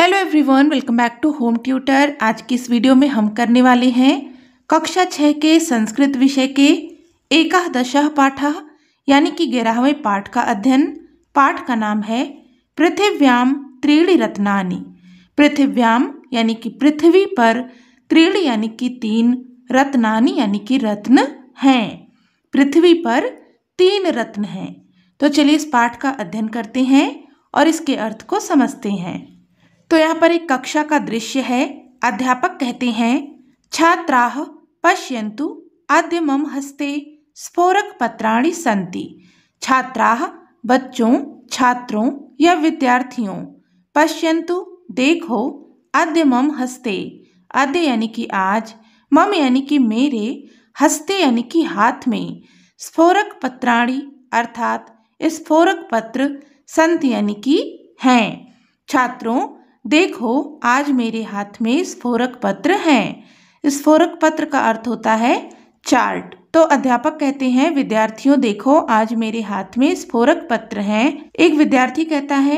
Hello everyone, welcome back to home tutor. आज की इस वीडियो में हम करने वाले हैं कक्षा 6 के संस्कृत विषय के एकादशः पाठः यानी कि 11वें पाठ का अध्ययन। पाठ का नाम है पृथिव्याम त्रीणि रत्नानि। पृथिव्याम यानी कि पृथ्वी पर, त्रीणि यानी कि 3, रत्नानि यानी कि रत्न हैं। पृथ्वी पर 3 रत्न हैं। तो चलिए इस पाठ का अध्ययन करते हैं और इसके अर्थ को समझते हैं। तो यहाँ पर एक कक्षा का दृश्य है। अध्यापक कहते हैं, छात्राः पश्यन्तु अद्य मम हस्ते स्फोरक पत्राणि सन्ति। छात्राः बच्चों, छात्रों या विद्यार्थियों, पश्यन्तु देखो, अद्य मम हस्ते, अद्य यानी कि आज, मम यानी कि मेरे, हस्ते यानी कि हाथ में, स्फोरक पत्राणि अर्थात स्फोरक पत्र, सन्ति यानी कि हैं। छात्रों देखो, आज मेरे हाथ में स्फोरक पत्र हैं। स्फोरक पत्र का अर्थ होता है चार्ट। तो अध्यापक कहते हैं, विद्यार्थियों देखो, आज मेरे हाथ में स्फोरक पत्र हैं। एक विद्यार्थी कहता है,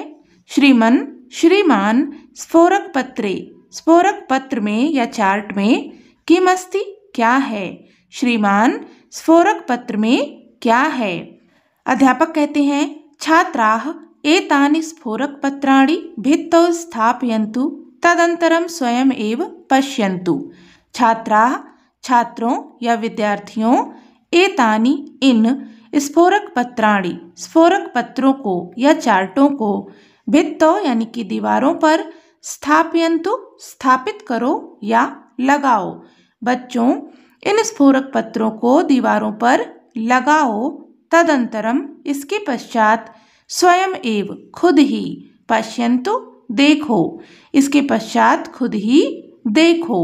श्रीमान स्फोरक पत्रे, स्फोरक पत्र में या चार्ट में किम अस्ति क्या है। श्रीमान स्फोरक पत्र में क्या है। अध्यापक कहते हैं, छात्राः एतानि स्फोरक पत्राणि भित्तौ स्थापयन्तु तदंतरम स्वयं एव पश्यन्तु। छात्राः छात्रों या विद्यार्थियों, एतानि इन स्फोरक पत्राणि स्फोरक पत्रों को या चार्टों को, भित्तौ यानी कि दीवारों पर, स्थापयन्तु स्थापित करो या लगाओ। बच्चों इन स्फोरक पत्रों को दीवारों पर लगाओ, तदंतरम इसके पश्चात, स्वयं एव खुद ही, पश्यन्तु देखो, इसके पश्चात खुद ही देखो।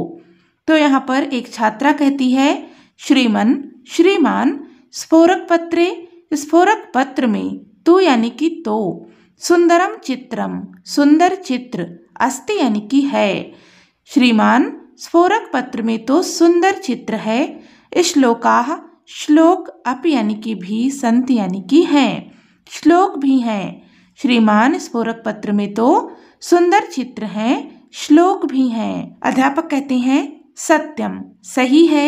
तो यहाँ पर एक छात्रा कहती है, श्रीमान स्फोरक पत्रे, स्फोरक पत्र में, तू यानी कि तो, सुंदरम चित्रम सुंदर चित्र, अस्ति यानी कि है। श्रीमान स्फोरक पत्र में तो सुंदर चित्र है। श्लोकाः श्लोक अपि यानी कि भी, सन्ति यानी कि हैं, श्लोक भी हैं। श्रीमान स्फोरक पत्र में तो सुंदर चित्र हैं, श्लोक भी हैं। अध्यापक कहते हैं, सत्यम सही है,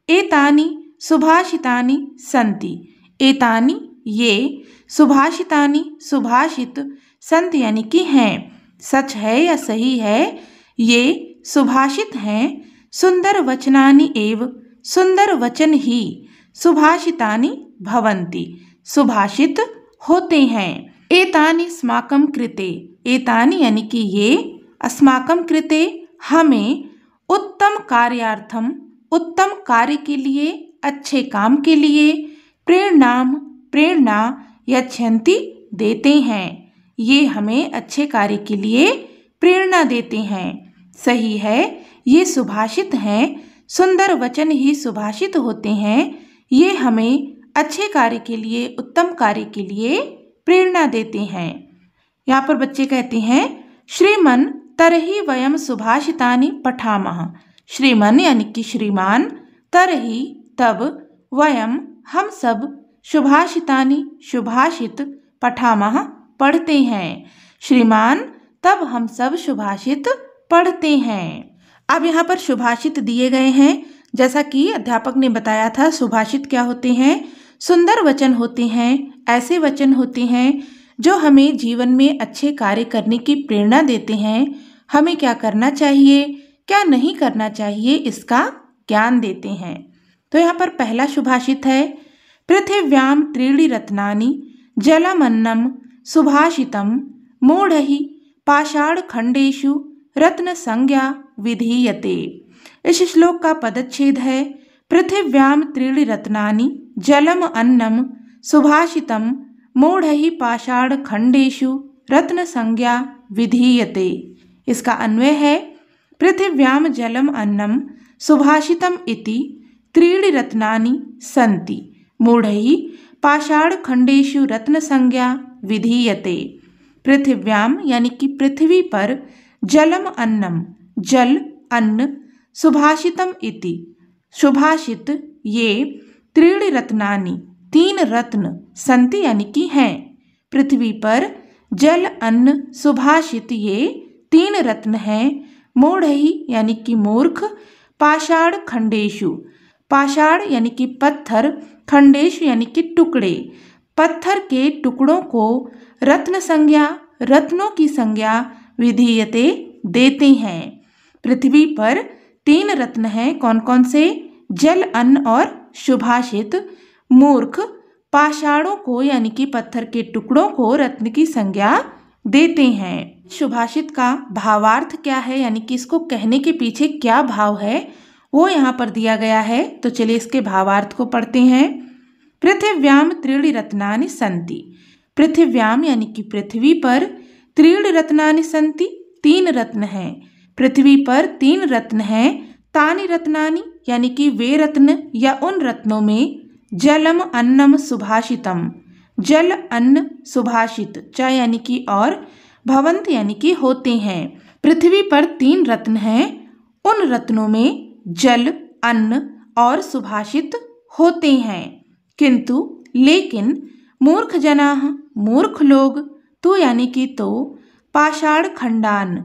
एतानि सुभाषितानि सन्ति, एतानि ये, सुभाषितानि सुभाषित, सन्ति यानी कि हैं, सच है या सही है, ये सुभाषित हैं। सुंदर वचनानि एव, सुंदर वचन ही, सुभाषितानि भवन्ति, सुभाषित होते हैं। एतानि अस्माकं कृते, एतानि यानी कि ये, अस्माकं कृते हमें, उत्तम कार्यार्थम उत्तम कार्य के लिए, अच्छे काम के लिए, प्रेरणा यच्छन्ति देते हैं। ये हमें अच्छे कार्य के लिए प्रेरणा देते हैं। सही है, ये सुभाषित हैं। सुंदर वचन ही सुभाषित होते हैं। ये हमें अच्छे कार्य के लिए, उत्तम कार्य के लिए प्रेरणा देते हैं। यहाँ पर बच्चे कहते हैं, श्रीमन तरहि वयम सुभाषितानि पठामः। श्रीमन यानी कि श्रीमान, तरहि तब, वयम हम सब, सुभाषितानि सुभाषित, पठामः पढ़ते हैं। श्रीमान तब हम सब सुभाषित पढ़ते हैं। अब यहाँ पर सुभाषित दिए गए हैं। जैसा कि अध्यापक ने बताया था, सुभाषित क्या होते हैं, सुंदर वचन होते हैं। ऐसे वचन होते हैं जो हमें जीवन में अच्छे कार्य करने की प्रेरणा देते हैं। हमें क्या करना चाहिए, क्या नहीं करना चाहिए, इसका ज्ञान देते हैं। तो यहाँ पर पहला सुभाषित है, पृथिव्याम त्रीणि रत्नानि जलमन्नम सुभाषितम मूढ़हि पाषाण खंडेषु रत्न संज्ञा विधीयते। इस श्लोक का पदच्छेद है, पृथिव्याम त्रीणि रत्नानि जलम अन्नम सुभाषितम मूढ़हि पाषाण खंडेषु रत्न संज्ञा विधीयते। इसका अन्वय है, पृथिव्याम जलम अन्नम सुभाषितम इति त्रीणि रत्नानि सन्ति मूढ़हि पाषाण खंडेषु रत्न संज्ञा विधीयते। पृथिव्याम यानी कि पृथ्वी पर, जलम अन्नम जल अन्न, सुभाषितम इति सुभाषित ये, त्रीणि रत्नानि 3 रत्न, सन्ति यानी कि हैं। पृथ्वी पर जल अन्न सुभाषित ये तीन रत्न हैं। मूढ़हि यानी कि मूर्ख, पाषाण खंडेषु, पाषाण यानी कि पत्थर, खंडेषु यानी कि टुकड़े, पत्थर के टुकड़ों को रत्न संज्ञा, रत्नों की संज्ञा विधीयते देते हैं। पृथ्वी पर तीन रत्न हैं। कौन कौन से? जल, अन्न और सुभाषित। मूर्ख पाषाणों को यानी कि पत्थर के टुकड़ों को रत्न की संज्ञा देते हैं। सुभाषित का भावार्थ क्या है, यानी कि इसको कहने के पीछे क्या भाव है, वो यहाँ पर दिया गया है। तो चलिए इसके भावार्थ को पढ़ते हैं। पृथिव्याम त्रीणि रत्नानि सन्ति, पृथिव्याम यानी कि पृथ्वी पर, त्रीणि रत्नानि सन्ति तीन रत्न हैं। पृथ्वी पर तीन रत्न हैं। तानि रत्नानि यानी कि वे रत्न या उन रत्नों में जलम अन्नम सुभाषितम, जल, अन्न, सुभाषित, च यानी कि और, भवंत यानी कि होते हैं। पृथ्वी पर तीन रत्न हैं। उन रत्नों में जल, अन्न और सुभाषित होते हैं। किंतु लेकिन मूर्ख जनाः, मूर्ख लोग, तो यानी कि तो, पाषाण खंडान,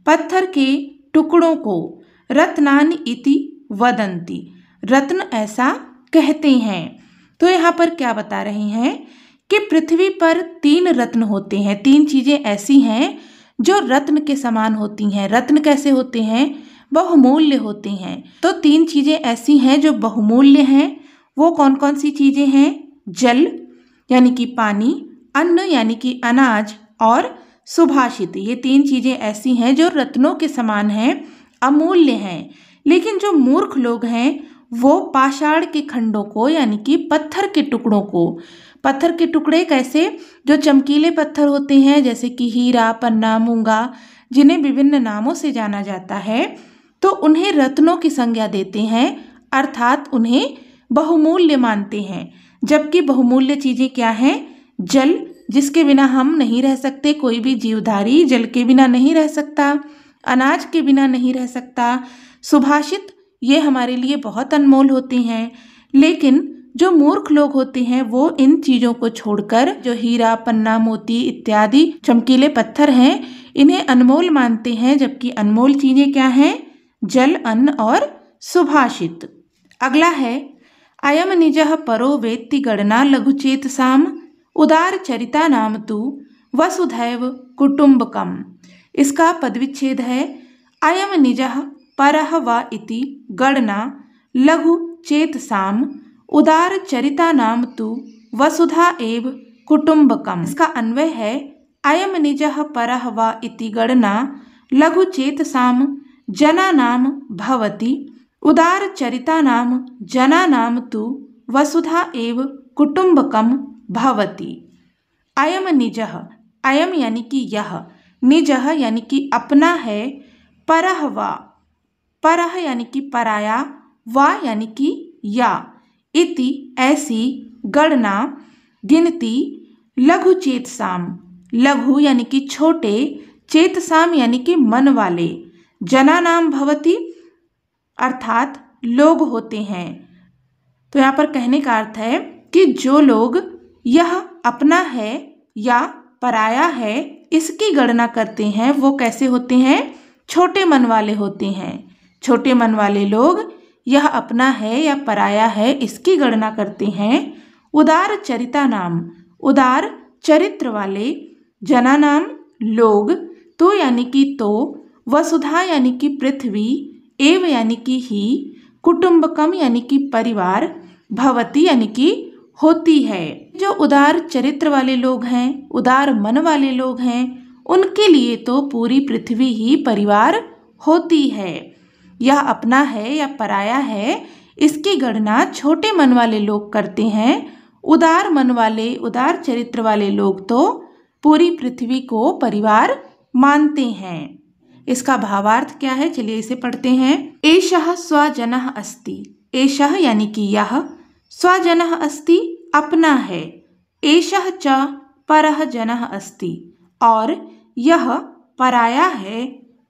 पत्थर के टुकड़ों को, रत्नानि इति वदन्ति, रत्न ऐसा कहते हैं। तो यहाँ पर क्या बता रहे हैं कि पृथ्वी पर तीन रत्न होते हैं। तीन चीजें ऐसी हैं जो रत्न के समान होती हैं। रत्न कैसे होते हैं? बहुमूल्य होते हैं। तो तीन चीजें ऐसी हैं जो बहुमूल्य हैं। वो कौन कौन सी चीजें हैं? जल यानी कि पानी, अन्न यानी कि अनाज और सुभाषित। ये तीन चीजें ऐसी हैं जो रत्नों के समान हैं, अमूल्य हैं। लेकिन जो मूर्ख लोग हैं वो पाषाण के खंडों को यानी कि पत्थर के टुकड़ों को, पत्थर के टुकड़े कैसे? जो चमकीले पत्थर होते हैं जैसे कि हीरा, पन्ना, मूंगा, जिन्हें विभिन्न नामों से जाना जाता है, तो उन्हें रत्नों की संज्ञा देते हैं, अर्थात उन्हें बहुमूल्य मानते हैं। जबकि बहुमूल्य चीजें क्या हैं? जल, जिसके बिना हम नहीं रह सकते, कोई भी जीवधारी जल के बिना नहीं रह सकता, अनाज के बिना नहीं रह सकता, सुभाषित, ये हमारे लिए बहुत अनमोल होते हैं। लेकिन जो मूर्ख लोग होते हैं वो इन चीज़ों को छोड़कर, जो हीरा, पन्ना, मोती इत्यादि चमकीले पत्थर हैं, इन्हें अनमोल मानते हैं। जबकि अनमोल चीज़ें क्या हैं? जल, अन्न और सुभाषित। अगला है अयम निजः परो वेत्ति गणना लघुचेतसाम उदार चरिता नाम तु वसुधैव कुटुम्बकम। इसका पदविच्छेद है अयम निजः परः व इति गणना लघु चेतसाम उदार चरिता नाम तु वसुधा एव कुटुम्बकम। इसका अन्वय है अयम निजः परः व इति गणना लघु चेतसाम जनानाम भवति उदार चरिता नाम जनानाम तु वसुधा एव कुटुम्बकम भवति। अयम निजः, अयम यानी कि यह, निजः यानी कि अपना है, परः व, परः यानी कि पराया, व यानी कि या, इति ऐसी, गणना गिनती, लघु चेतसाम, लघु यानी कि छोटे, चेतसाम यानी कि मन वाले, जनानाम भवति अर्थात लोग होते हैं। तो यहाँ पर कहने का अर्थ है कि जो लोग यह अपना है या पराया है इसकी गणना करते हैं वो कैसे होते हैं? छोटे मन वाले होते हैं। छोटे मन वाले लोग यह अपना है या पराया है इसकी गणना करते हैं। उदार चरिता नाम, उदार चरित्र वाले, जना नाम लोग, तो यानी कि तो, वसुधा यानी कि पृथ्वी, एव यानी कि ही, कुटुम्बकम यानी कि परिवार, भवती यानी कि होती है। जो उदार चरित्र वाले लोग हैं, उदार मन वाले लोग हैं, उनके लिए तो पूरी पृथ्वी ही परिवार होती है। यह अपना है या पराया है इसकी गणना छोटे मन वाले लोग करते हैं। उदार मन वाले, उदार चरित्र वाले लोग तो पूरी पृथ्वी को परिवार मानते हैं। इसका भावार्थ क्या है? चलिए इसे पढ़ते हैं। एषः स्वजनः अस्ति, एषः यानी कि यह, स्वजनः अस्ति अपना है, एषः च परः जनः अस्ति और यह पराया है।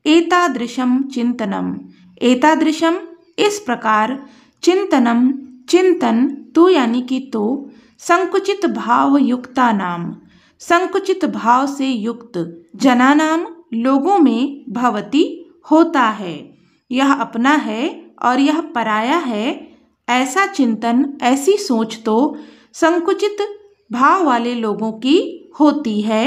एतादृशं चिंतनम, एतादृशम इस प्रकार, चिंतनम चिंतन, तो यानी कि तो, संकुचित भाव युक्ता नाम, संकुचित भाव से युक्त, जना नाम लोगों में भवति होता है। यह अपना है और यह पराया है, ऐसा चिंतन, ऐसी सोच तो संकुचित भाव वाले लोगों की होती है।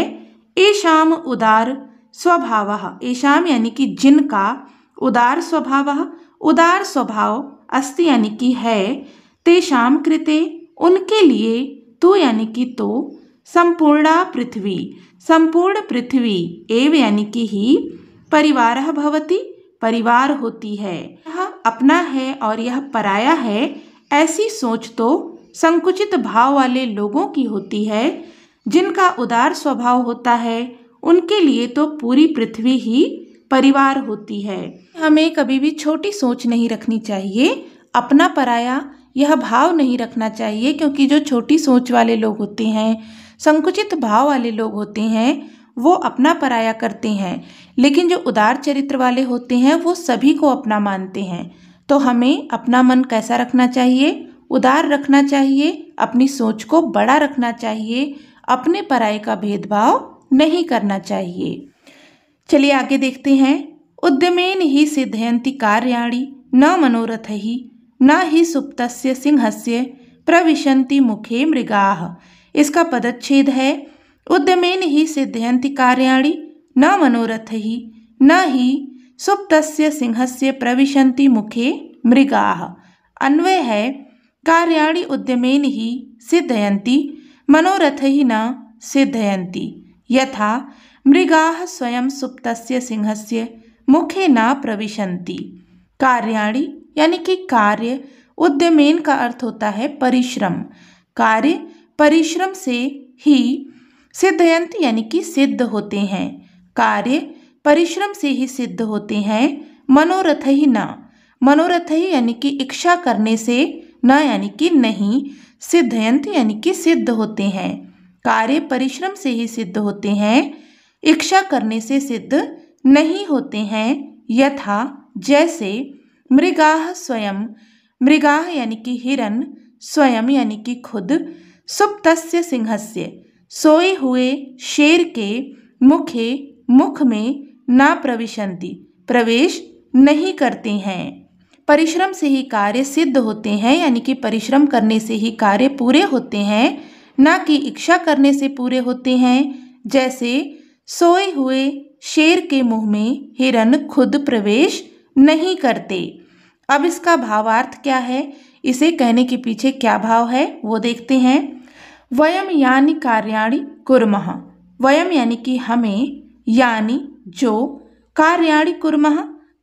एषाम उदार स्वभावः, एषाम यानी कि जिनका, उदार स्वभावः, उदार स्वभाव, अस्ति यानी कि है, तेषाम कृते उनके लिए, तो यानी कि तो, संपूर्णा पृथ्वी, संपूर्ण पृथ्वी, एव यानी कि ही, परिवारः भवति, परिवार होती है। यह अपना है और यह पराया है, ऐसी सोच तो संकुचित भाव वाले लोगों की होती है। जिनका उदार स्वभाव होता है उनके लिए तो पूरी पृथ्वी ही परिवार होती है। हमें कभी भी छोटी सोच नहीं रखनी चाहिए, अपना पराया यह भाव नहीं रखना चाहिए, क्योंकि जो छोटी सोच वाले लोग होते हैं, संकुचित भाव वाले लोग होते हैं, वो अपना पराया करते हैं। लेकिन जो उदार चरित्र वाले होते हैं वो सभी को अपना मानते हैं। तो हमें अपना मन कैसा रखना चाहिए? उदार रखना चाहिए, अपनी सोच को बड़ा रखना चाहिए, अपने पराये का भेदभाव नहीं करना चाहिए। चलिए आगे देखते हैं। उद्यमेन ही सिद्धयन्ति कार्याणि न मनोरथैः न हि सुप्तस्य सिंहस्य प्रविशन्ति मुखे मृगाः। इसका पदच्छेद है उद्यमेन ही सिद्धयन्ति कार्याणि न मनोरथैः न हि सुप्तस्य सिंहस्य प्रविशन्ति मुखे मृगाः। अन्वय है कार्याणि उद्यमेन ही सिद्धयन्ति मनोरथैः न सिद्धयन्ति, यथा मृगाः स्वयं सुप्तस्य सिंहस्य मुखे न प्रविशन्ति। कार्याणि यानी कि कार्य, उद्यमेन का अर्थ होता है परिश्रम, कार्य परिश्रम से ही, सिद्धयन्ति यानी कि सिद्ध होते हैं, कार्य परिश्रम से ही सिद्ध होते हैं। मनोरथैः न, मनोरथैः यानी कि इच्छा करने से, न यानी कि नहीं, सिद्धयन्ति यानी कि सिद्ध होते हैं। कार्य परिश्रम से ही सिद्ध होते हैं, इच्छा करने से सिद्ध नहीं होते हैं। यथा जैसे, मृगाः स्वयं, मृगाः यानी कि हिरण, स्वयं यानी कि खुद, सुप्तस्य सिंहस्य सोए हुए शेर के, मुखे मुख में, ना प्रविशन्ति प्रवेश नहीं करते हैं। परिश्रम से ही कार्य सिद्ध होते हैं, यानी कि परिश्रम करने से ही कार्य पूरे होते हैं, ना कि इच्छा करने से पूरे होते हैं। जैसे सोए हुए शेर के मुंह में हिरण खुद प्रवेश नहीं करते। अब इसका भावार्थ क्या है, इसे कहने के पीछे क्या भाव है वो देखते हैं। वयम यानि कार्याणि कुर्मः, वयम यानी कि हमें, यानी जो, कार्याणि कुर्मः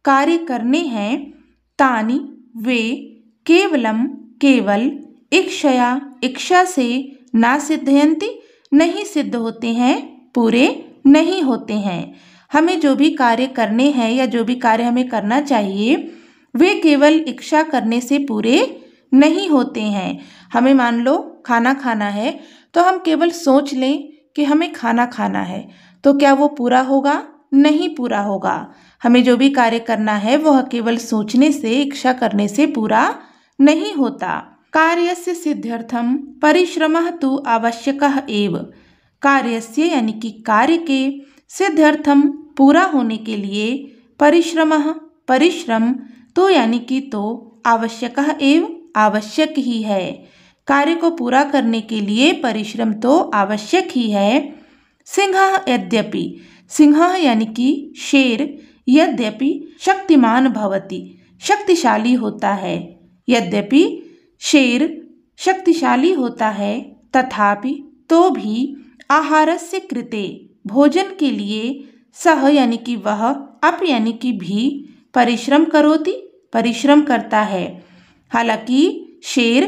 कार्य करने हैं, तानि वे, केवलम केवल, इक्षया इच्छा से, ना सिद्धयन्ति नहीं सिद्ध होते हैं, पूरे नहीं होते हैं। हमें जो भी कार्य करने हैं या जो भी कार्य हमें करना चाहिए वे केवल इच्छा करने से पूरे नहीं होते हैं। हमें मान लो खाना खाना है तो हम केवल सोच लें कि हमें खाना खाना है, तो क्या वो पूरा होगा? नहीं पूरा होगा। हमें जो भी कार्य करना है वह केवल सोचने से, इच्छा करने से पूरा नहीं होता। कार्यस्य सिद्ध्यर्थम परिश्रमः तु आवश्यकः एव, कार्यस्य यानी कि कार्य के, सिद्ध्यर्थम पूरा होने के लिए, परिश्रमः परिश्रम, तो यानी कि तो, आवश्यकः एव आवश्यक ही है। कार्य को पूरा करने के लिए परिश्रम तो आवश्यक ही है। सिंहः यद्यपि, सिंहः यानी कि शेर, यद्यपि शक्तिमान भवति शक्तिशाली होता है, यद्यपि शेर शक्तिशाली होता है, तथापि तो भी, आहारस्य कृते भोजन के लिए, सह यानी कि वह, अप यानी कि भी, परिश्रम करोति परिश्रम करता है। हालांकि शेर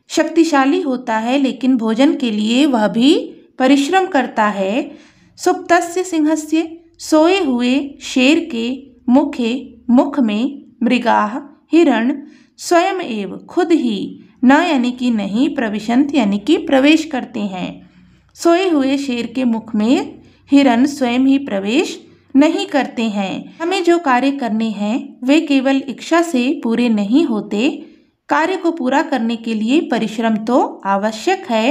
शक्तिशाली होता है लेकिन भोजन के लिए वह भी परिश्रम करता है। सुप्तस्य सिंहस्य सोए हुए शेर के, मुखे मुख में, मृगाः हिरण, स्वयं एव खुद ही, न यानी कि नहीं, प्रविशन्त यानी कि प्रवेश करते हैं। सोए हुए शेर के मुख में हिरण स्वयं ही प्रवेश नहीं करते हैं। हमें जो कार्य करने हैं वे केवल इच्छा से पूरे नहीं होते, कार्य को पूरा करने के लिए परिश्रम तो आवश्यक है।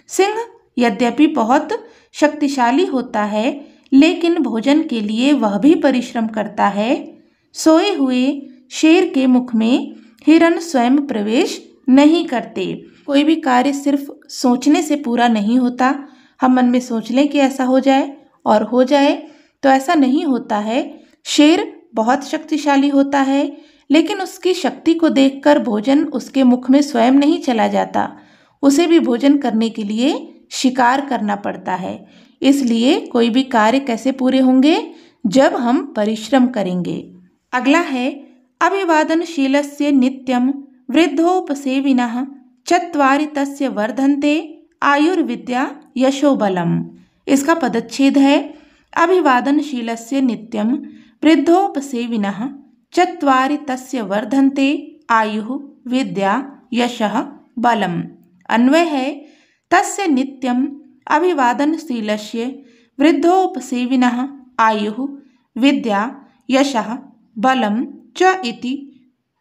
सिंह यद्यपि बहुत शक्तिशाली होता है लेकिन भोजन के लिए वह भी परिश्रम करता है। सोए हुए शेर के मुख में हिरण स्वयं प्रवेश नहीं करते। कोई भी कार्य सिर्फ सोचने से पूरा नहीं होता। हम मन में सोच लें कि ऐसा हो जाए और हो जाए, तो ऐसा नहीं होता है। शेर बहुत शक्तिशाली होता है, लेकिन उसकी शक्ति को देखकर भोजन उसके मुख में स्वयं नहीं चला जाता। उसे भी भोजन करने के लिए शिकार करना पड़ता है। इसलिए कोई भी कार्य कैसे पूरे होंगे? जब हम परिश्रम करेंगे। अगला है अभिवादनशीलस्य नित्यं वृद्धोपसेविनः चत्वारि तस्य वर्धन्ते आयुर्विद्या यशोबलम। इसका पदच्छेद है अभिवादनशीलस्य नित्यं वृद्धोपसेविनः चत्वारि तस्य वर्धन्ते आयुः विद्या यशः बलम। अन्वय है तस्य नित्यं अभिवादनशीलस्य वृद्धोपसेविनः आयुः विद्या यशः बलम च इति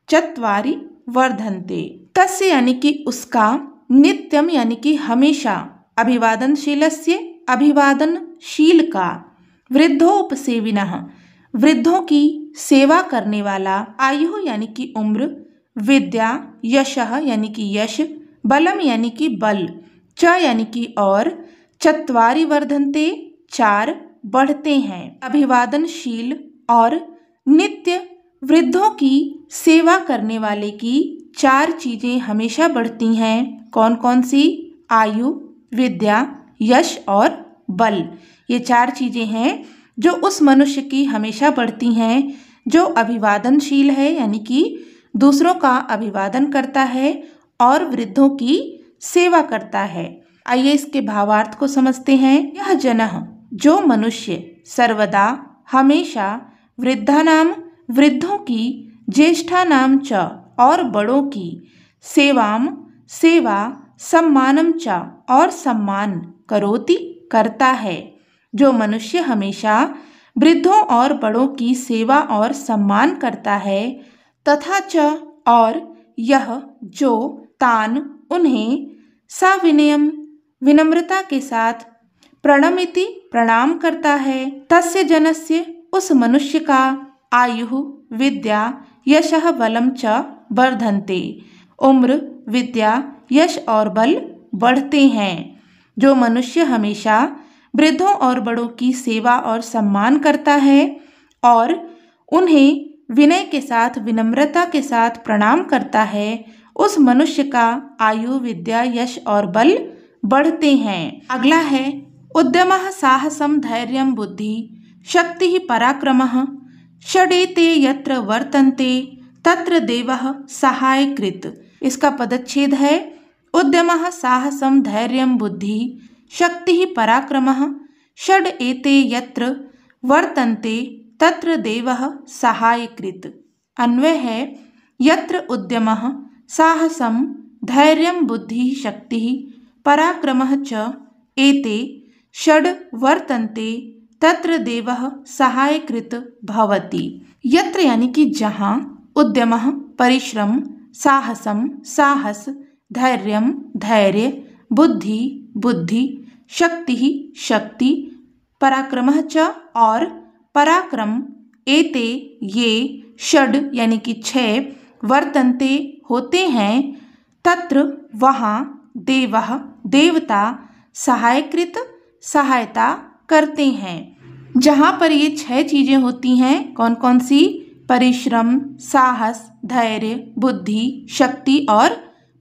चत्वारि वर्धन्ते। तस्य यानी कि उसका, नित्यम यानी कि हमेशा, अभिवादनशीलस्य अभिवादनशील का, वृद्धोपसेविनः वृद्धों की सेवा करने वाला, आयु यानी कि उम्र, विद्या यशः यानी कि यश, बलम यानी कि बल, च यानी कि और, चत्वारि वर्धन्ते चार बढ़ते हैं। अभिवादनशील और नित्य वृद्धों की सेवा करने वाले की चार चीजें हमेशा बढ़ती हैं। कौन कौन सी? आयु, विद्या, यश और बल। ये चार चीजें हैं जो उस मनुष्य की हमेशा बढ़ती हैं जो अभिवादनशील है, यानी कि दूसरों का अभिवादन करता है और वृद्धों की सेवा करता है। आइए इसके भावार्थ को समझते हैं। यह जनः जो मनुष्य सर्वदा हमेशा वृद्धानाम वृद्धों की, ज्येष्ठानाम च और बड़ों की, सेवाम सेवा, सम्मानम च और सम्मान, करोति करता है। जो मनुष्य हमेशा वृद्धों और बड़ों की सेवा और सम्मान करता है, तथा च और यह जो, तान उन्हें, सविनयम विनम्रता के साथ, प्रणमिति प्रणाम करता है, तस्य जनस्य उस मनुष्य का, आयु विद्या यशः बलम च वर्धन्ते, उम्र, विद्या, यश और बल बढ़ते हैं। जो मनुष्य हमेशा वृद्धों और बड़ों की सेवा और सम्मान करता है और उन्हें विनय के साथ, विनम्रता के साथ प्रणाम करता है, उस मनुष्य का आयु, विद्या, यश और बल बढ़ते हैं। अगला है उद्यमः साहसं धैर्यं बुद्धि शक्ति पराक्रमः षडेते यत्र वर्तन्ते तत्र देवः सहायकृत। इसका पदच्छेद है उद्यमः साहसं धैर्यं बुद्धि शक्ति पराक्रमः षड एते यत्र वर्तन्ते तत्र देवः सहायकृत। अन्वय है यत्र उद्यमः साहसं धैर्यं बुद्धि शक्ति पराक्रमः च एते षड वर्तन्ते तत्र देवः सहायकृत भवति। यत्र यानी कि जहाँ, उद्यमः परिश्रम, साहसम साहस, धैर्यम धैर्य, बुद्धि बुद्धि, शक्ति शक्ति, पराक्रमः च और पराक्रम, एते ये, षड यानी कि छह, वर्तन्ते होते हैं, तत्र वहाँ, देवः देवता, सहायकृत सहायता करते हैं। जहाँ पर ये छह चीजें होती हैं, कौन कौन सी? परिश्रम, साहस, धैर्य, बुद्धि, शक्ति और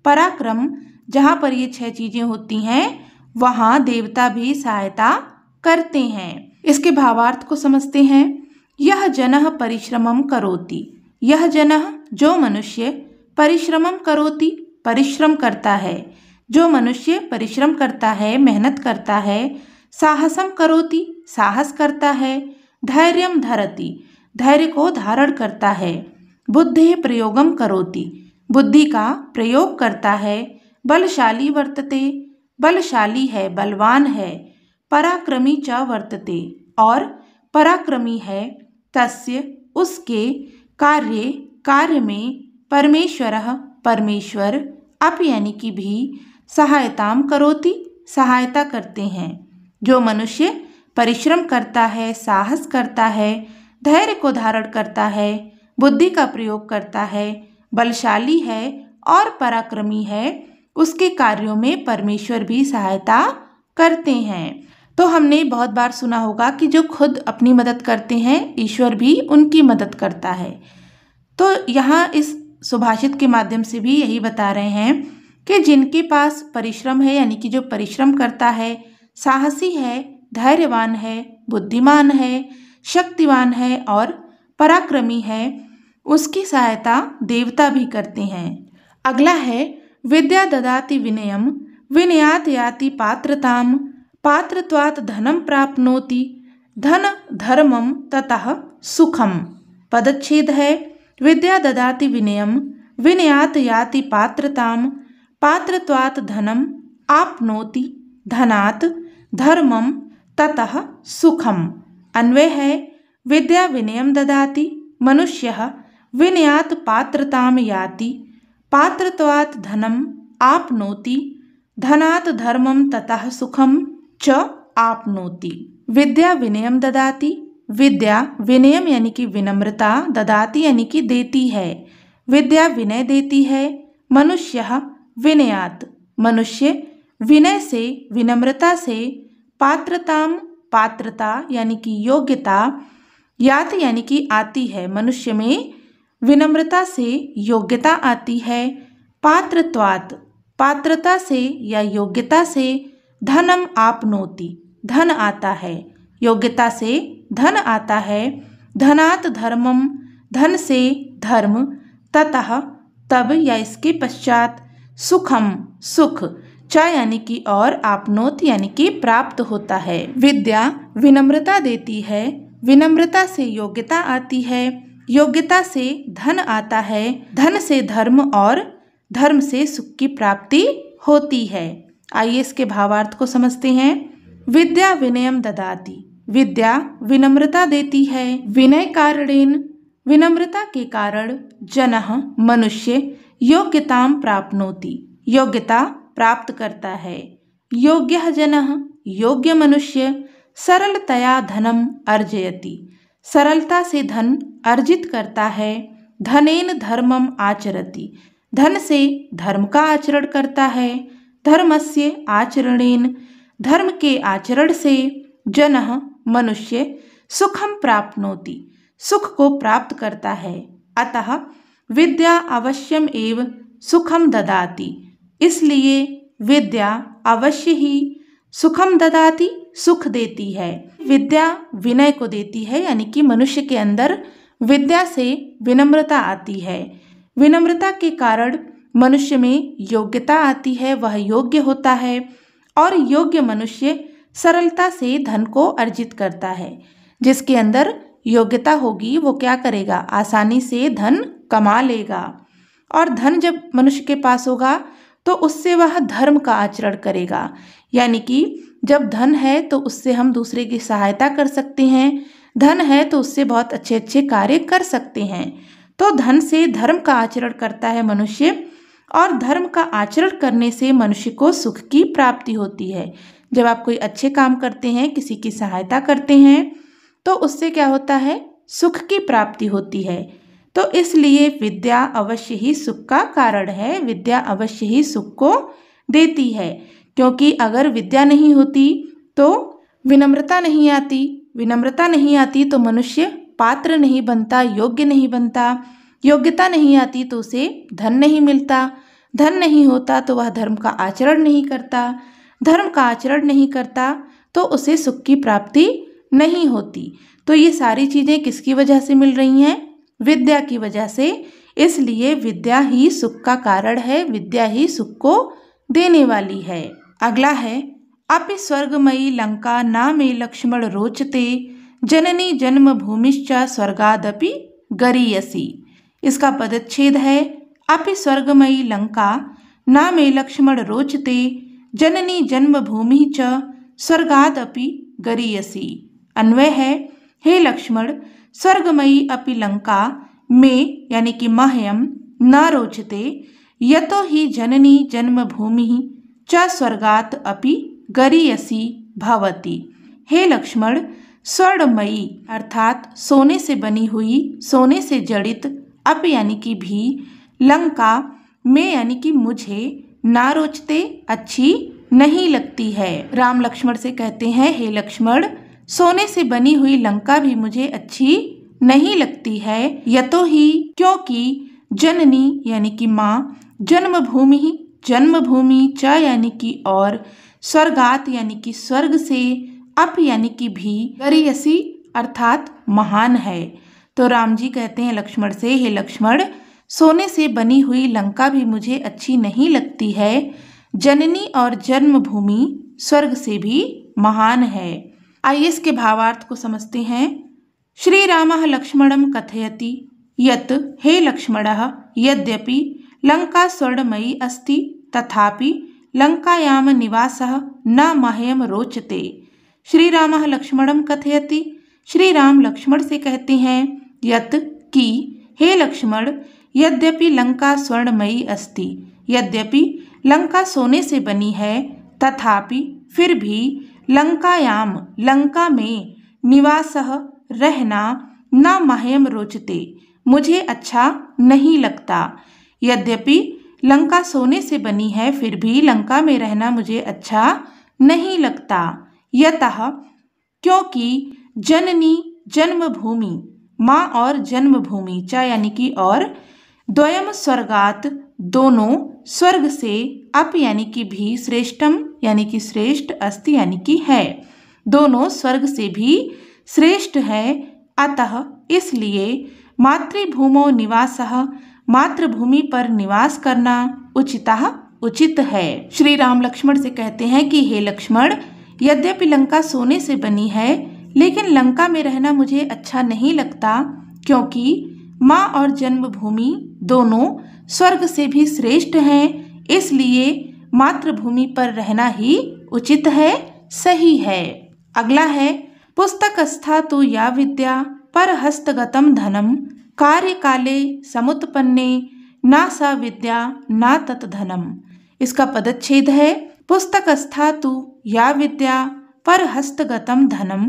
पराक्रम। जहाँ पर ये छह चीजें होती हैं वहाँ देवता भी सहायता करते हैं। इसके भावार्थ को समझते हैं। यह जनः परिश्रमं करोति। यह जनः जो मनुष्य, परिश्रमं करोति परिश्रम करता है। जो मनुष्य परिश्रम करता है, मेहनत करता है, साहसम करोति साहस करता है, धैर्यम धरति धैर्य को धारण करता है, बुद्धि प्रयोगम करोति बुद्धि का प्रयोग करता है, बलशाली वर्तते बलशाली है, बलवान है, पराक्रमी च वर्तते और पराक्रमी है, तस्य उसके, कार्ये कार्य में, परमेश्वरः परमेश्वर, अप यानी कि भी, सहायताम करोति सहायता करते हैं। जो मनुष्य परिश्रम करता है, साहस करता है, धैर्य को धारण करता है, बुद्धि का प्रयोग करता है, बलशाली है और पराक्रमी है, उसके कार्यों में परमेश्वर भी सहायता करते हैं। तो हमने बहुत बार सुना होगा कि जो खुद अपनी मदद करते हैं ईश्वर भी उनकी मदद करता है। तो यहाँ इस सुभाषित के माध्यम से भी यही बता रहे हैं कि जिनके पास परिश्रम है, यानी कि जो परिश्रम करता है, साहसी है, धैर्यवान है, बुद्धिमान है, शक्तिवान है और पराक्रमी है, उसकी सहायता देवता भी करते हैं। अगला है विद्या ददाति विनयम विनयात याति पात्रताम पात्रत्वात् धनम प्राप्नोति धन धर्मम ततः सुखम। पदच्छेद है विद्या ददाति विनयम विनयात याति पात्रताम पात्रत्वात् धनम आपनोति धनात् धर्मम ततः सुखम। अन्वय है विद्या विनयम ददाति मनुष्यः विनयात पात्रताम याति पात्रत्वात् धनम आपनोति धनात् धर्मम ततः सुखम च आपनोति। विद्या विनयम ददाति, विद्या विनयम यानी कि विनम्रता, ददाति यानी कि देती है, विद्या विनय देती है, मनुष्यः विनयात मनुष्य विनय से विनम्रता से, पात्रताम पात्रता यानी कि योग्यता, याति यानी कि आती है, मनुष्य में विनम्रता से योग्यता आती है, पात्रत्वात् पात्रता से या योग्यता से, धनम आपनोति धन आता है, योग्यता से धन आता है, धनात् धर्मम धन से धर्म, ततः तब या इसके पश्चात, सुखम सुख, च यानी कि और, आपनोत यानी कि प्राप्त होता है। विद्या विनम्रता देती है, विनम्रता से योग्यता आती है, योग्यता से धन आता है, धन से धर्म और धर्म से सुख की प्राप्ति होती है। आइए इसके भावार्थ को समझते हैं। विद्या विनयम ददाति, विद्या विनम्रता देती है, विनय कारणेन विनम्रता के कारण, जनः मनुष्य योग्यताम प्राप्नोति योग्यता प्राप्त करता है, योग्यः जनः योग्य मनुष्य, सरलतया धनम अर्जयति सरलता से धन अर्जित करता है, धनेन धर्मम आचरति धन से धर्म का आचरण करता है, धर्मस्य आचरणेन धर्म के आचरण से, जनः मनुष्य सुखम प्राप्नोति सुख को प्राप्त करता है, अतः विद्या अवश्यम एव सुखम ददाति इसलिए विद्या अवश्य ही सुखम ददाति सुख देती है। विद्या विनय को देती है, यानी कि मनुष्य के अंदर विद्या से विनम्रता आती है, विनम्रता के कारण मनुष्य में योग्यता आती है, वह योग्य होता है और योग्य मनुष्य सरलता से धन को अर्जित करता है। जिसके अंदर योग्यता होगी वो क्या करेगा, आसानी से धन कमा लेगा, और धन जब मनुष्य के पास होगा तो उससे वह धर्म का आचरण करेगा, यानी कि जब धन है तो उससे हम दूसरे की सहायता कर सकते हैं, धन है तो उससे बहुत अच्छे अच्छे कार्य कर सकते हैं। तो धन से धर्म का आचरण करता है मनुष्य, और धर्म का आचरण करने से मनुष्य को सुख की प्राप्ति होती है। जब आप कोई अच्छे काम करते हैं, किसी की सहायता करते हैं, तो उससे क्या होता है, सुख की प्राप्ति होती है। तो इसलिए विद्या अवश्य ही सुख का कारण है, विद्या अवश्य ही सुख को देती है, क्योंकि अगर विद्या नहीं होती तो विनम्रता नहीं आती, विनम्रता नहीं आती तो मनुष्य पात्र नहीं बनता, योग्य नहीं बनता, योग्यता नहीं आती तो उसे धन नहीं मिलता, धन नहीं होता तो वह धर्म का आचरण नहीं करता, धर्म का आचरण नहीं करता तो उसे सुख की प्राप्ति नहीं होती। तो ये सारी चीज़ें किसकी वजह से मिल रही हैं, विद्या की वजह से। इसलिए विद्या ही सुख का कारण है, विद्या ही सुख को देने वाली है। अगला है अपि स्वर्गमयी लंका ना मे लक्ष्मण रोचते जननी जन्म भूमिश्च स्वर्गादपि गरीयसी। इसका पदच्छेद है अपि स्वर्गमयी लंका ना मे लक्ष्मण रोचते जननी जन्म भूमि च स्वर्गादपि गरीयसी। अन्वय है हे लक्ष्मण, स्वर्गमयी अपि लंका में यानी कि मह्यम न रोचते यतो ही जननी जन्मभूमि च स्वर्गात् अपि गरीयसी भवति। हे लक्ष्मण, स्वर्णमयी अर्थात सोने से बनी हुई, सोने से जड़ित, अप यानी कि भी, लंका में यानी कि मुझे, ना रोचते अच्छी नहीं लगती है। राम लक्ष्मण से कहते हैं, हे लक्ष्मण, सोने से बनी हुई लंका भी मुझे अच्छी नहीं लगती है। यतो ही क्योंकि जननी यानी कि माँ, जन्मभूमि जन्मभूमि, च यानी कि और, स्वर्गात यानी कि स्वर्ग से, अप यानी कि भी, गरीयसी अर्थात महान है। तो राम जी कहते हैं लक्ष्मण से, हे लक्ष्मण, सोने से बनी हुई लंका भी मुझे अच्छी नहीं लगती है। जननी और जन्मभूमि स्वर्ग से भी महान है। आइए इसके भावार्थ को समझते हैं। श्री रामः लक्ष्मणं कथयति यत् हे लक्ष्मणः, यद्यपि लंका स्वर्णमयी अस्ति तथापि लंकायां निवासः न मह्यं रोचते। श्री रामः लक्ष्मणं कथयति, श्री राम लक्ष्मण से कहते हैं, यत् कि, हे लक्ष्मण, यद्यपि लंका स्वर्णमयी अस्ति, यद्यपि लंका सोने से बनी है, तथापि फिर भी, लंकायाम लंका में, निवासः रहना, न मह्यं रोचते मुझे अच्छा नहीं लगता। यद्यपि लंका सोने से बनी है, फिर भी लंका में रहना मुझे अच्छा नहीं लगता। यतः क्योंकि, जननी जन्मभूमि, माँ और जन्मभूमि, च यानी कि और, द्वयम स्वर्गात दोनों स्वर्ग से, अप यानी कि भी, श्रेष्ठम यानी कि श्रेष्ठ, अस्ति यानी कि है, दोनों स्वर्ग से भी श्रेष्ठ है। अतः इसलिए, मातृभूमौ निवासः, मातृभूमि पर निवास करना, उचितः उचित है। श्री राम लक्ष्मण से कहते हैं कि हे लक्ष्मण, यद्यपि लंका सोने से बनी है, लेकिन लंका में रहना मुझे अच्छा नहीं लगता, क्योंकि माँ और जन्मभूमि दोनों स्वर्ग से भी श्रेष्ठ हैं। इसलिए मातृभूमि पर रहना ही उचित है, सही है। अगला है, पुस्तकस्था तु या विद्या पर हस्तगतम धनम, कार्यकाले समुत्पन्ने ना सा विद्या ना तत् धनम। इसका पदच्छेद है, पुस्तकस्था तु या विद्या पर हस्तगतम धनम,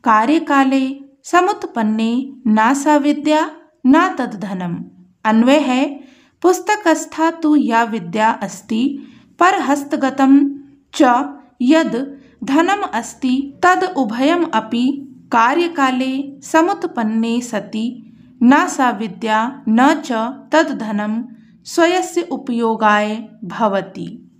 कार्यकाले समुत्पन्ने ना सा विद्या ना तत् धनम। अन्वय है, पुस्तकस्था तु या विद्या अस्ति पर हस्तगतम च यद धनम अस्ति तद उभयम अपि कार्यकाले समुत्पन्ने सति न सा विद्या न च तद धनम स्वयस्य उपयोगाय भवति।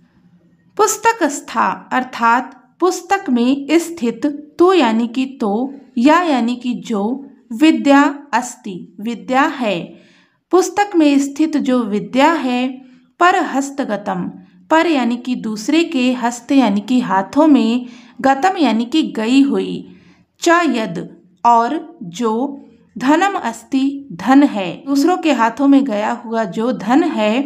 पुस्तकस्था अर्थात पुस्तक में स्थित, तो यानी कि तो, या यानी कि जो, विद्या अस्ति विद्या है, पुस्तक में स्थित जो विद्या है, पर हस्तगतम, पर यानी कि दूसरे के, हस्त यानी कि हाथों में, गतम यानी कि गई हुई, च यद और जो, धनम अस्ति धन है, दूसरों के हाथों में गया हुआ जो धन है,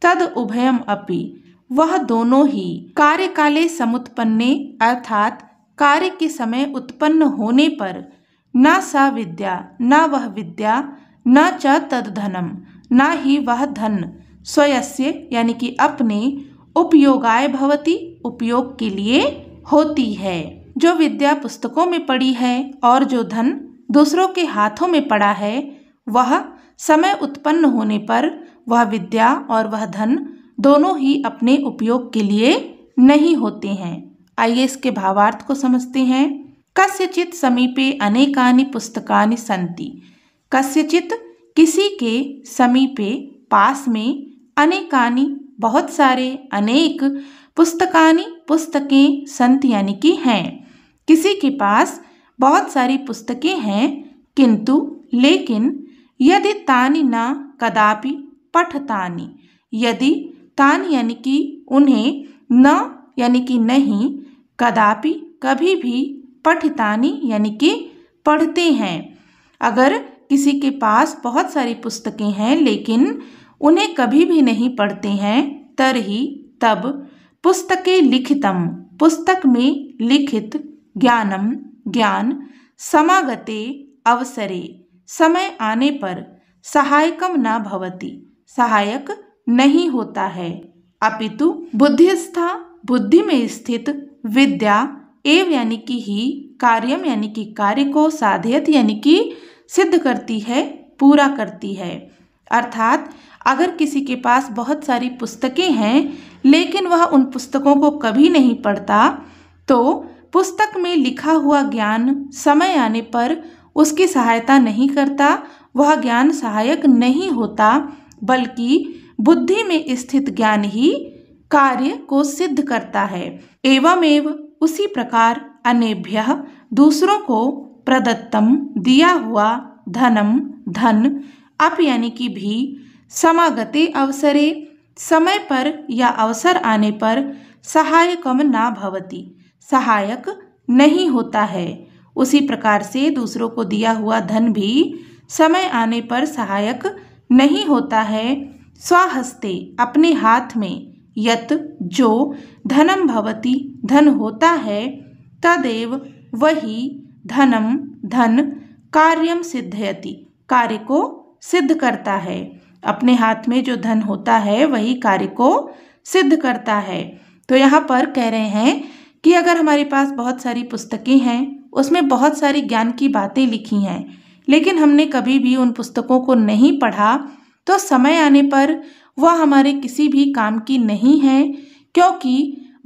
तद उभयम अपि वह दोनों ही, कार्यकाले समुत्पन्ने अर्थात कार्य के समय उत्पन्न होने पर, न सा विद्या न वह विद्या, न च तद धनम न ही वह धन, स्वयस्य यानी कि अपने, उपयोगाय भवति उपयोग के लिए होती है। जो विद्या पुस्तकों में पड़ी है और जो धन दूसरों के हाथों में पड़ा है, वह समय उत्पन्न होने पर वह विद्या और वह धन दोनों ही अपने उपयोग के लिए नहीं होते हैं। आइए इसके भावार्थ को समझते हैं। कस्यचित् समीपे अनेकानि पुस्तकानि सन्ति। कस्यचित् किसी के, समीपे पास में, अनेकानि बहुत सारे, अनेक, पुस्तकानि पुस्तकें, संत यानी कि हैं। किसी के पास बहुत सारी पुस्तकें हैं, किंतु लेकिन, यदि तानि न कदापि पठतानि, यदि तानि यानी कि उन्हें, न यानी कि नहीं, कदापि कभी भी, पठितानि यानी कि पढ़ते हैं। अगर किसी के पास बहुत सारी पुस्तकें हैं लेकिन उन्हें कभी भी नहीं पढ़ते हैं, तरही तब, पुस्तके लिखितम पुस्तक में लिखित, ज्ञानम ज्ञान, समागते अवसरे समय आने पर, सहायकम न भवति सहायक नहीं होता है, अपितु बुद्धिस्था बुद्धि में स्थित, विद्या एव यानी कि ही, कार्यम यानी कि कार्य को, साधयत यानी कि सिद्ध करती है, पूरा करती है। अर्थात अगर किसी के पास बहुत सारी पुस्तकें हैं लेकिन वह उन पुस्तकों को कभी नहीं पढ़ता, तो पुस्तक में लिखा हुआ ज्ञान समय आने पर उसकी सहायता नहीं करता, वह ज्ञान सहायक नहीं होता, बल्कि बुद्धि में स्थित ज्ञान ही कार्य को सिद्ध करता है। एवमेव उसी प्रकार अन्येभ्यः दूसरों को प्रदत्तम दिया हुआ धनम धन अप यानी कि भी समागते अवसरे समय पर या अवसर आने पर सहायकम ना भवति सहायक नहीं होता है। उसी प्रकार से दूसरों को दिया हुआ धन भी समय आने पर सहायक नहीं होता है। स्वहस्ते अपने हाथ में, यत जो धनम भवति धन होता है, तदेव वही धनम धन कार्यम सिद्धयति कार्य को सिद्ध करता है। अपने हाथ में जो धन होता है वही कार्य को सिद्ध करता है। तो यहाँ पर कह रहे हैं कि अगर हमारे पास बहुत सारी पुस्तकें हैं, उसमें बहुत सारी ज्ञान की बातें लिखी हैं, लेकिन हमने कभी भी उन पुस्तकों को नहीं पढ़ा, तो समय आने पर वह हमारे किसी भी काम की नहीं है। क्योंकि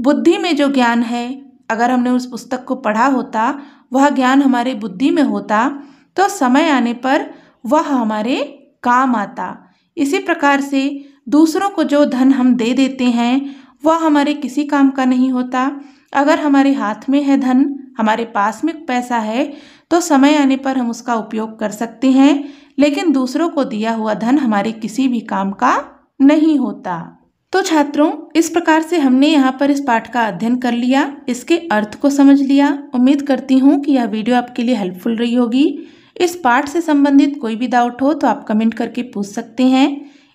बुद्धि में जो ज्ञान है, अगर हमने उस पुस्तक को पढ़ा होता, वह ज्ञान हमारे बुद्धि में होता, तो समय आने पर वह हमारे काम आता। इसी प्रकार से दूसरों को जो धन हम दे देते हैं वह हमारे किसी काम का नहीं होता। अगर हमारे हाथ में है धन, हमारे पास में पैसा है, तो समय आने पर हम उसका उपयोग कर सकते हैं, लेकिन दूसरों को दिया हुआ धन हमारे किसी भी काम का नहीं होता। तो छात्रों, इस प्रकार से हमने यहाँ पर इस पाठ का अध्ययन कर लिया, इसके अर्थ को समझ लिया। उम्मीद करती हूँ कि यह वीडियो आपके लिए हेल्पफुल रही होगी। इस पाठ से संबंधित कोई भी डाउट हो तो आप कमेंट करके पूछ सकते हैं।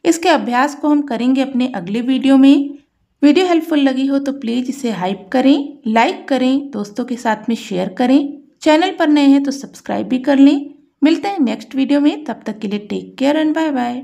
इसके अभ्यास को हम करेंगे अपने अगले वीडियो में। वीडियो हेल्पफुल लगी हो तो प्लीज़ इसे हाइप करें, लाइक करें, दोस्तों के साथ में शेयर करें। चैनल पर नए हैं तो सब्सक्राइब भी कर लें। मिलते हैं नेक्स्ट वीडियो में, तब तक के लिए take care and bye bye.